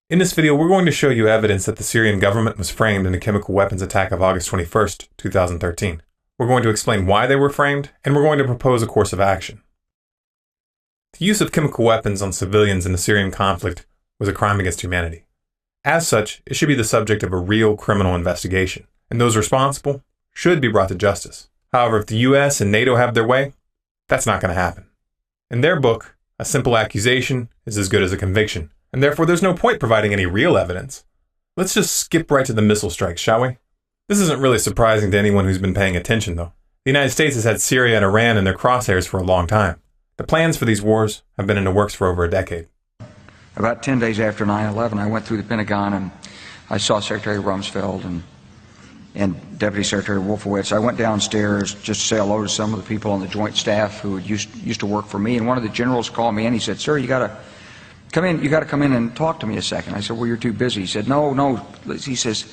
In this video, we're going to show you evidence that the Syrian government was framed in the chemical weapons attack of August 21st, 2013. We're going to explain why they were framed, and we're going to propose a course of action. The use of chemical weapons on civilians in the Syrian conflict was a crime against humanity. As such, it should be the subject of a real criminal investigation, and those responsible should be brought to justice. However, if the US and NATO have their way, that's not going to happen. In their book, a simple accusation is as good as a conviction, and therefore there's no point providing any real evidence. Let's just skip right to the missile strikes, shall we? This isn't really surprising to anyone who's been paying attention, though. The United States has had Syria and Iran in their crosshairs for a long time. The plans for these wars have been in the works for over a decade. About 10 days after 9/11, I went through the Pentagon and I saw Secretary Rumsfeld and Deputy Secretary Wolfowitz. I went downstairs just to say hello to some of the people on the joint staff who used to work for me, and one of the generals called me and he said, "Sir, you got to come in and talk to me a second." I said, "Well, you're too busy." He said, No. He says,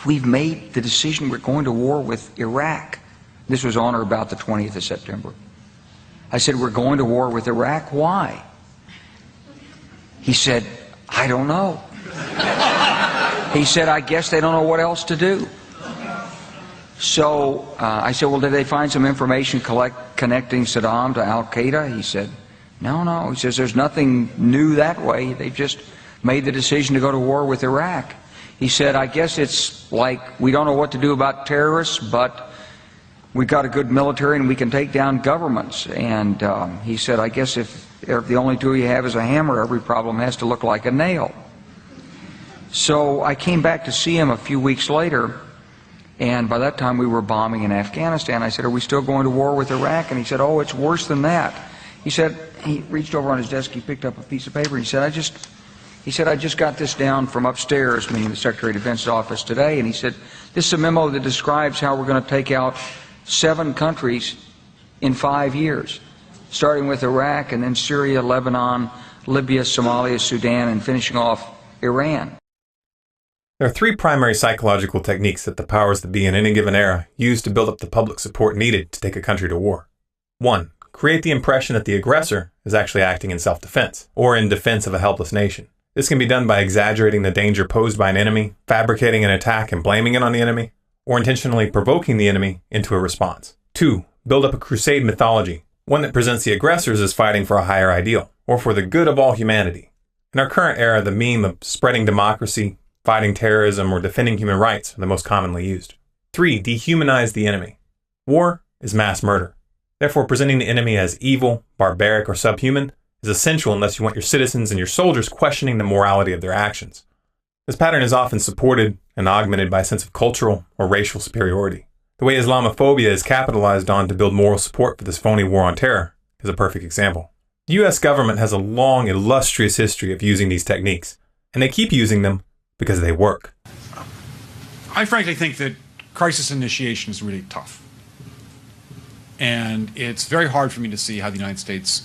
"We've made the decision. We're going to war with Iraq." This was on or about the 20th of September. I said, "We're going to war with Iraq? Why?" He said, "I don't know." He said, "I guess they don't know what else to do." So I said, "Well, did they find some information connecting Saddam to Al-Qaeda?" He said, No. He says, "There's nothing new that way. They've just made the decision to go to war with Iraq." He said, "I guess it's like we don't know what to do about terrorists, but we've got a good military and we can take down governments." And he said, "I guess if the only tool you have is a hammer, every problem has to look like a nail." So I came back to see him a few weeks later, and by that time we were bombing in Afghanistan. I said, "Are we still going to war with Iraq?" And he said, "Oh, it's worse than that." He said, he reached over on his desk, he picked up a piece of paper, and he said, I just got this down from upstairs," meaning the Secretary of Defense's office today, and he said, "This is a memo that describes how we're going to take out 7 countries in 5 years, starting with Iraq and then Syria, Lebanon, Libya, Somalia, Sudan, and finishing off Iran." There are 3 primary psychological techniques that the powers that be in any given era use to build up the public support needed to take a country to war. 1. Create the impression that the aggressor is actually acting in self-defense, or in defense of a helpless nation. This can be done by exaggerating the danger posed by an enemy, fabricating an attack and blaming it on the enemy, or intentionally provoking the enemy into a response. 2. Build up a crusade mythology, one that presents the aggressors as fighting for a higher ideal, or for the good of all humanity. In our current era, the meme of spreading democracy, fighting terrorism, or defending human rights are the most commonly used. 3. Dehumanize the enemy. War is mass murder. Therefore, presenting the enemy as evil, barbaric, or subhuman is essential unless you want your citizens and your soldiers questioning the morality of their actions. This pattern is often supported and augmented by a sense of cultural or racial superiority. The way Islamophobia is capitalized on to build moral support for this phony war on terror is a perfect example. The US government has a long, illustrious history of using these techniques, and they keep using them because they work. I frankly think that crisis initiation is really tough. And it's very hard for me to see how the United States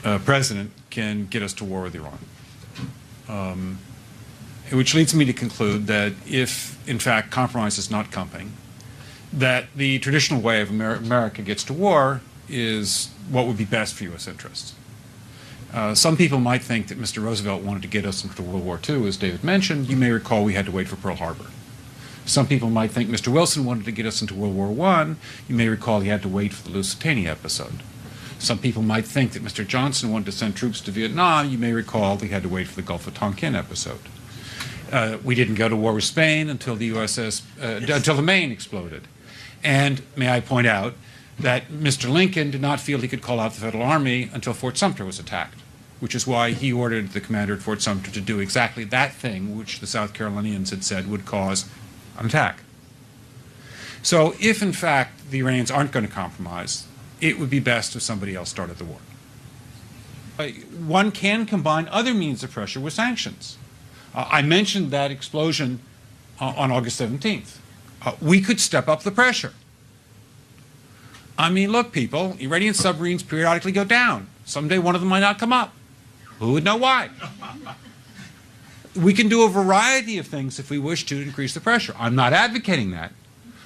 president can get us to war with Iran. Which leads me to conclude that if, in fact, compromise is not coming, that the traditional way of America gets to war is what would be best for U.S. interests. Some people might think that Mr. Roosevelt wanted to get us into World War II, as David mentioned. You may recall we had to wait for Pearl Harbor. Some people might think Mr. Wilson wanted to get us into World War I. You may recall he had to wait for the Lusitania episode. Some people might think that Mr. Johnson wanted to send troops to Vietnam. You may recall he had to wait for the Gulf of Tonkin episode. We didn't go to war with Spain until until the Maine exploded. And may I point out that Mr. Lincoln did not feel he could call out the Federal Army until Fort Sumter was attacked, which is why he ordered the commander at Fort Sumter to do exactly that thing which the South Carolinians had said would cause an attack. So if, in fact, the Iranians aren't going to compromise, it would be best if somebody else started the war. One can combine other means of pressure with sanctions. I mentioned that explosion on August 17th. We could step up the pressure. I mean, look, people, Iranian submarines periodically go down. Someday one of them might not come up. Who would know why? We can do a variety of things if we wish to increase the pressure. I'm not advocating that.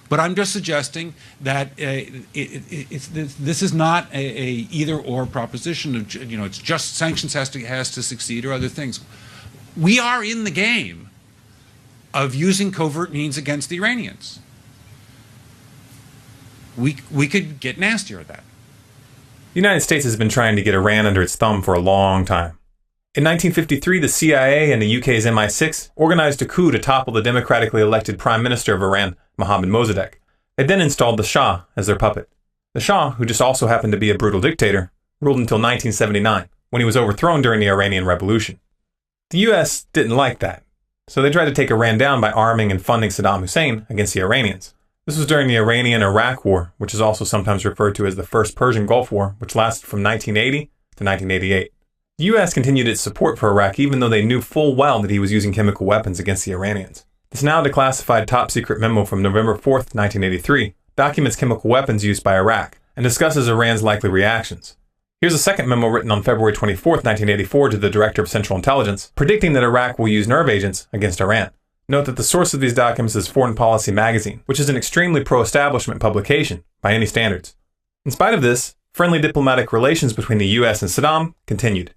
But I'm just suggesting that this is not a either-or proposition. Of, it's just sanctions has to succeed or other things. We are in the game of using covert means against the Iranians. We could get nastier at that. The United States has been trying to get Iran under its thumb for a long time. In 1953, the CIA and the UK's MI6 organized a coup to topple the democratically elected Prime Minister of Iran, Mohammad Mossadegh. They then installed the Shah as their puppet. The Shah, who just also happened to be a brutal dictator, ruled until 1979, when he was overthrown during the Iranian Revolution. The US didn't like that, so they tried to take Iran down by arming and funding Saddam Hussein against the Iranians. This was during the Iranian-Iraq War, which is also sometimes referred to as the First Persian Gulf War, which lasted from 1980 to 1988. The U.S. continued its support for Iraq even though they knew full well that he was using chemical weapons against the Iranians. This now declassified top-secret memo from November 4, 1983, documents chemical weapons used by Iraq and discusses Iran's likely reactions. Here's a second memo written on February 24, 1984 to the Director of Central Intelligence, predicting that Iraq will use nerve agents against Iran. Note that the source of these documents is Foreign Policy Magazine, which is an extremely pro-establishment publication by any standards. In spite of this, friendly diplomatic relations between the U.S. and Saddam continued.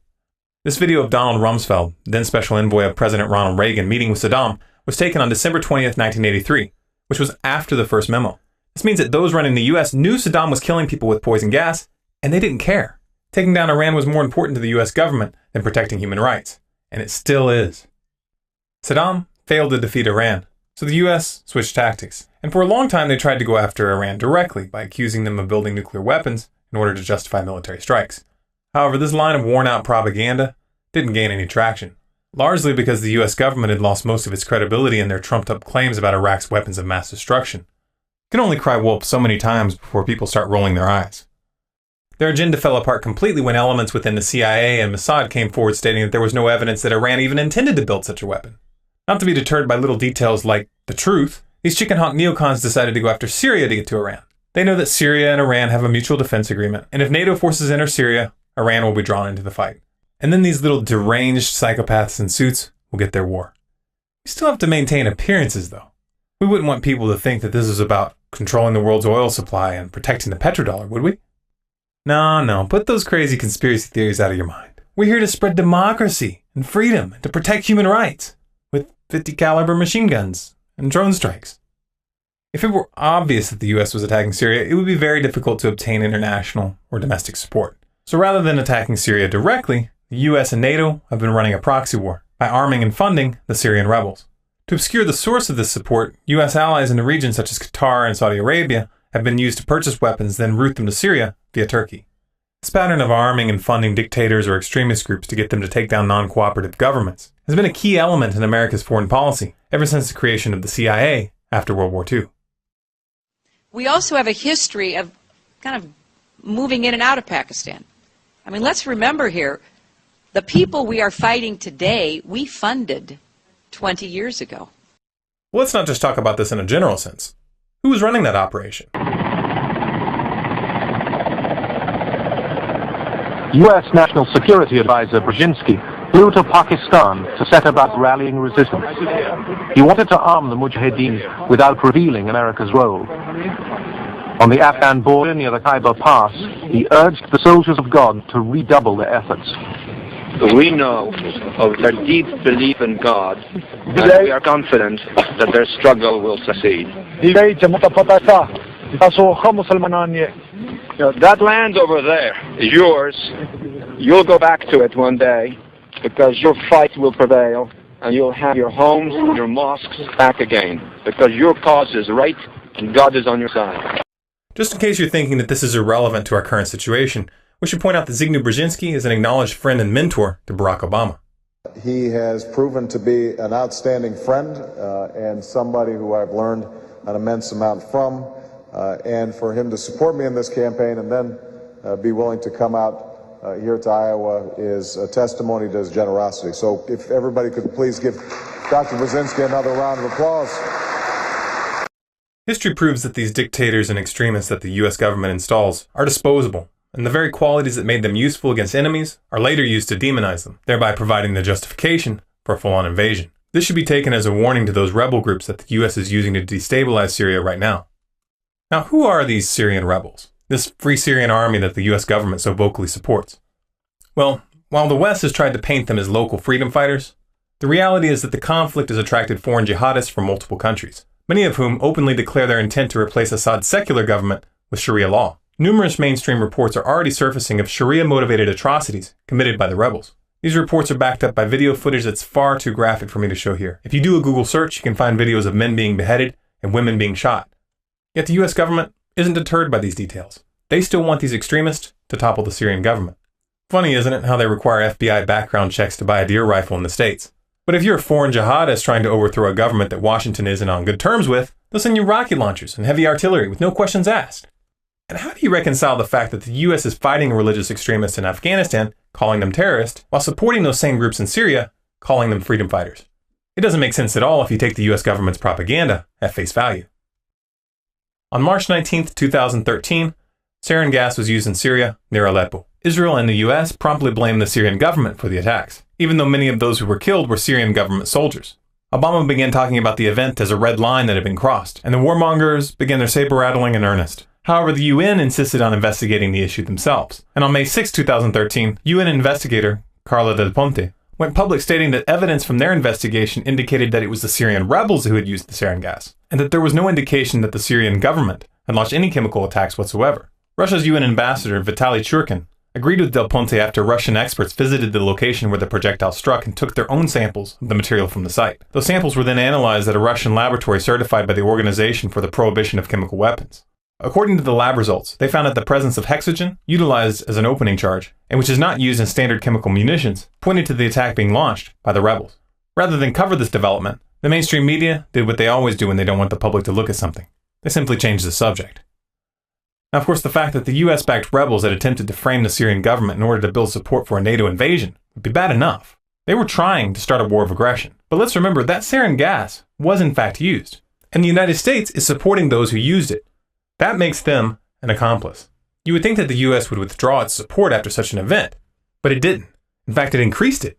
This video of Donald Rumsfeld, then Special Envoy of President Ronald Reagan, meeting with Saddam was taken on December 20, 1983, which was after the first memo. This means that those running the U.S. knew Saddam was killing people with poison gas, and they didn't care. Taking down Iran was more important to the U.S. government than protecting human rights, and it still is. Saddam failed to defeat Iran, so the U.S. switched tactics, and for a long time they tried to go after Iran directly by accusing them of building nuclear weapons in order to justify military strikes. However, this line of worn-out propaganda didn't gain any traction, largely because the U.S. government had lost most of its credibility in their trumped-up claims about Iraq's weapons of mass destruction. You can only cry wolf so many times before people start rolling their eyes. Their agenda fell apart completely when elements within the CIA and Mossad came forward stating that there was no evidence that Iran even intended to build such a weapon. Not to be deterred by little details like the truth, these chicken-hawk neocons decided to go after Syria to get to Iran. They know that Syria and Iran have a mutual defense agreement, and if NATO forces enter Syria, Iran will be drawn into the fight. And then these little deranged psychopaths in suits will get their war. We still have to maintain appearances, though. We wouldn't want people to think that this is about controlling the world's oil supply and protecting the petrodollar, would we? No, put those crazy conspiracy theories out of your mind. We're here to spread democracy and freedom and to protect human rights with 50 caliber machine guns and drone strikes. If it were obvious that the US was attacking Syria, it would be very difficult to obtain international or domestic support. So rather than attacking Syria directly, the US and NATO have been running a proxy war by arming and funding the Syrian rebels. To obscure the source of this support, US allies in the region such as Qatar and Saudi Arabia have been used to purchase weapons, then route them to Syria via Turkey. This pattern of arming and funding dictators or extremist groups to get them to take down non-cooperative governments has been a key element in America's foreign policy ever since the creation of the CIA after World War II. We also have a history of kind of moving in and out of Pakistan. I mean, let's remember here, the people we are fighting today, we funded 20 years ago. Well, let's not just talk about this in a general sense. Who was running that operation? U.S. National Security Advisor Brzezinski flew to Pakistan to set about rallying resistance. He wanted to arm the Mujahideen without revealing America's role. On the Afghan border near the Khyber Pass, he urged the soldiers of God to redouble their efforts. We know of their deep belief in God, and we are confident that their struggle will succeed. That land over there is yours. You'll go back to it one day because your fight will prevail and you'll have your homes, your mosques back again because your cause is right and God is on your side. Just in case you're thinking that this is irrelevant to our current situation, we should point out that Zbigniew Brzezinski is an acknowledged friend and mentor to Barack Obama. He has proven to be an outstanding friend and somebody who I've learned an immense amount from. And for him to support me in this campaign and then be willing to come out here to Iowa is a testimony to his generosity. So if everybody could please give Dr. Brzezinski another round of applause. History proves that these dictators and extremists that the U.S. government installs are disposable, and the very qualities that made them useful against enemies are later used to demonize them, thereby providing the justification for a full-on invasion. This should be taken as a warning to those rebel groups that the U.S. is using to destabilize Syria right now. Now, who are these Syrian rebels? This Free Syrian Army that the US government so vocally supports? Well, while the West has tried to paint them as local freedom fighters, the reality is that the conflict has attracted foreign jihadists from multiple countries, many of whom openly declare their intent to replace Assad's secular government with Sharia law. Numerous mainstream reports are already surfacing of Sharia-motivated atrocities committed by the rebels. These reports are backed up by video footage that's far too graphic for me to show here. If you do a Google search, you can find videos of men being beheaded and women being shot. Yet the US government isn't deterred by these details. They still want these extremists to topple the Syrian government. Funny, isn't it, how they require FBI background checks to buy a deer rifle in the States? But if you're a foreign jihadist trying to overthrow a government that Washington isn't on good terms with, they'll send you rocket launchers and heavy artillery with no questions asked. And how do you reconcile the fact that the US is fighting religious extremists in Afghanistan, calling them terrorists, while supporting those same groups in Syria, calling them freedom fighters? It doesn't make sense at all if you take the US government's propaganda at face value. On March 19, 2013, sarin gas was used in Syria near Aleppo. Israel and the US promptly blamed the Syrian government for the attacks, even though many of those who were killed were Syrian government soldiers. Obama began talking about the event as a red line that had been crossed, and the warmongers began their saber-rattling in earnest. However, the UN insisted on investigating the issue themselves, and on May 6, 2013, UN investigator Carla Del Ponte went public stating that evidence from their investigation indicated that it was the Syrian rebels who had used the sarin gas, and that there was no indication that the Syrian government had launched any chemical attacks whatsoever. Russia's UN ambassador Vitaly Churkin agreed with Del Ponte after Russian experts visited the location where the projectile struck and took their own samples of the material from the site. Those samples were then analyzed at a Russian laboratory certified by the Organization for the Prohibition of Chemical Weapons. According to the lab results, they found that the presence of hexogen, utilized as an opening charge, and which is not used in standard chemical munitions, pointed to the attack being launched by the rebels. Rather than cover this development, the mainstream media did what they always do when they don't want the public to look at something. They simply changed the subject. Now, of course, the fact that the US-backed rebels had attempted to frame the Syrian government in order to build support for a NATO invasion would be bad enough. They were trying to start a war of aggression. But let's remember that sarin gas was in fact used, and the United States is supporting those who used it. That makes them an accomplice. You would think that the US would withdraw its support after such an event, but it didn't. In fact, it increased it.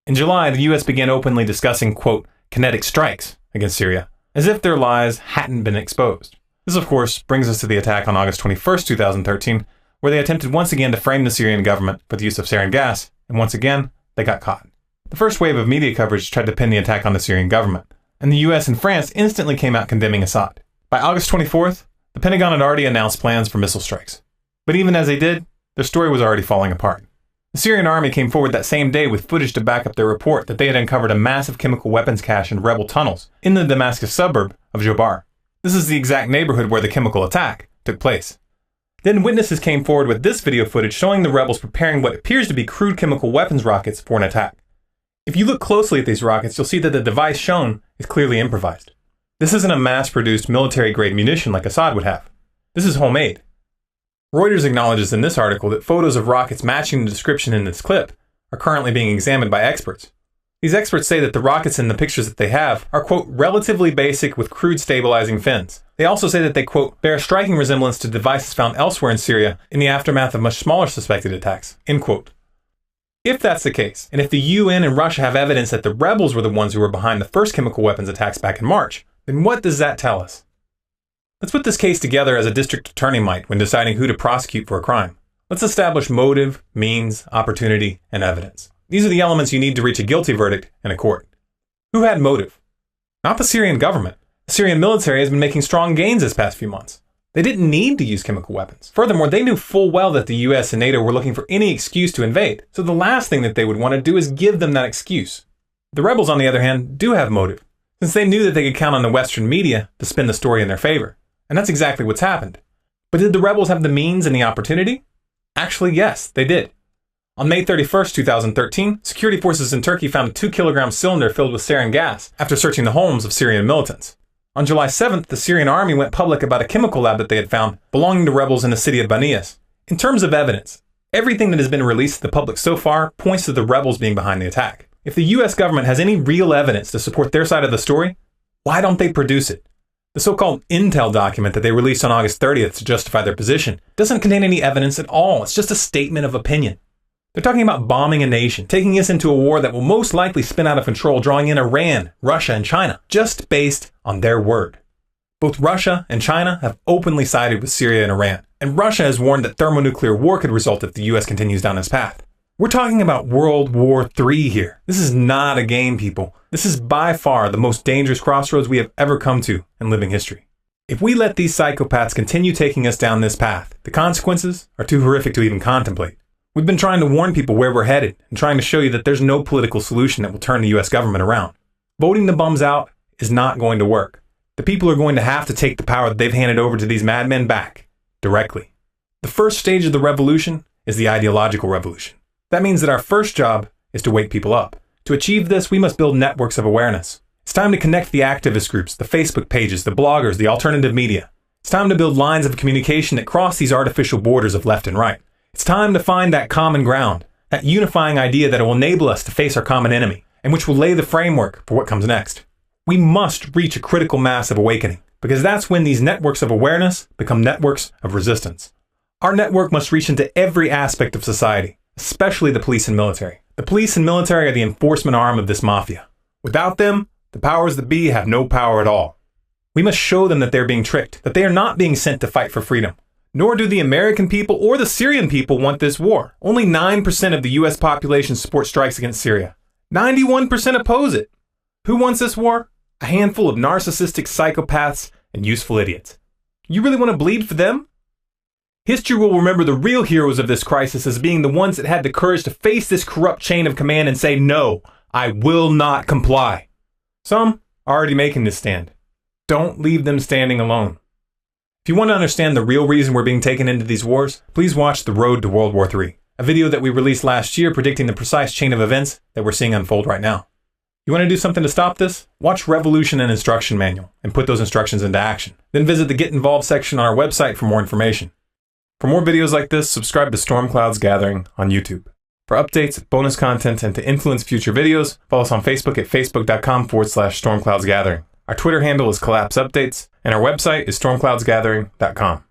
In July, the US began openly discussing, quote, kinetic strikes against Syria, as if their lies hadn't been exposed. This, of course, brings us to the attack on August 21, 2013, where they attempted once again to frame the Syrian government for the use of sarin gas, and once again, they got caught. The first wave of media coverage tried to pin the attack on the Syrian government, and the US and France instantly came out condemning Assad. By August 24th, the Pentagon had already announced plans for missile strikes. But even as they did, their story was already falling apart. The Syrian army came forward that same day with footage to back up their report that they had uncovered a massive chemical weapons cache in rebel tunnels in the Damascus suburb of Jobar. This is the exact neighborhood where the chemical attack took place. Then witnesses came forward with this video footage showing the rebels preparing what appears to be crude chemical weapons rockets for an attack. If you look closely at these rockets, you'll see that the device shown is clearly improvised. This isn't a mass-produced military-grade munition like Assad would have. This is homemade. Reuters acknowledges in this article that photos of rockets matching the description in this clip are currently being examined by experts. These experts say that the rockets in the pictures that they have are, quote, relatively basic with crude stabilizing fins. They also say that they, quote, bear a striking resemblance to devices found elsewhere in Syria in the aftermath of much smaller suspected attacks, end quote. If that's the case, and if the UN and Russia have evidence that the rebels were the ones who were behind the first chemical weapons attacks back in March, then what does that tell us? Let's put this case together as a district attorney might when deciding who to prosecute for a crime. Let's establish motive, means, opportunity, and evidence. These are the elements you need to reach a guilty verdict in a court. Who had motive? Not the Syrian government. The Syrian military has been making strong gains this past few months. They didn't need to use chemical weapons. Furthermore, they knew full well that the US and NATO were looking for any excuse to invade, so the last thing that they would want to do is give them that excuse. The rebels, on the other hand, do have motive, since they knew that they could count on the Western media to spin the story in their favor. And that's exactly what's happened. But did the rebels have the means and the opportunity? Actually, yes, they did. On May 31st, 2013, security forces in Turkey found a 2-kilogram cylinder filled with sarin gas after searching the homes of Syrian militants. On July 7th, the Syrian army went public about a chemical lab that they had found belonging to rebels in the city of Banias. In terms of evidence, everything that has been released to the public so far points to the rebels being behind the attack. If the US government has any real evidence to support their side of the story, why don't they produce it? The so-called intel document that they released on August 30th to justify their position doesn't contain any evidence at all. It's just a statement of opinion. They're talking about bombing a nation, taking us into a war that will most likely spin out of control, drawing in Iran, Russia, and China, just based on their word. Both Russia and China have openly sided with Syria and Iran, and Russia has warned that thermonuclear war could result if the US continues down this path. We're talking about World War III here. This is not a game, people. This is by far the most dangerous crossroads we have ever come to in living history. If we let these psychopaths continue taking us down this path, the consequences are too horrific to even contemplate. We've been trying to warn people where we're headed and trying to show you that there's no political solution that will turn the US government around. Voting the bums out is not going to work. The people are going to have to take the power that they've handed over to these madmen back, directly. The first stage of the revolution is the ideological revolution. That means that our first job is to wake people up. To achieve this, we must build networks of awareness. It's time to connect the activist groups, the Facebook pages, the bloggers, the alternative media. It's time to build lines of communication that cross these artificial borders of left and right. It's time to find that common ground, that unifying idea that will enable us to face our common enemy, and which will lay the framework for what comes next. We must reach a critical mass of awakening, because that's when these networks of awareness become networks of resistance. Our network must reach into every aspect of society, especially the police and military. The police and military are the enforcement arm of this mafia. Without them, the powers that be have no power at all. We must show them that they're being tricked, that they are not being sent to fight for freedom. Nor do the American people or the Syrian people want this war. Only 9% of the US population support strikes against Syria. 91% oppose it. Who wants this war? A handful of narcissistic psychopaths and useful idiots. You really want to bleed for them? History will remember the real heroes of this crisis as being the ones that had the courage to face this corrupt chain of command and say, no, I will not comply. Some are already making this stand. Don't leave them standing alone. If you want to understand the real reason we're being taken into these wars, please watch The Road to World War III, a video that we released last year predicting the precise chain of events that we're seeing unfold right now. You want to do something to stop this? Watch Revolution and Instruction Manual and put those instructions into action. Then visit the Get Involved section on our website for more information. For more videos like this, subscribe to Storm Clouds Gathering on YouTube. For updates, bonus content, and to influence future videos, follow us on Facebook at facebook.com/stormcloudsgathering. Our Twitter handle is Collapse Updates, and our website is stormcloudsgathering.com.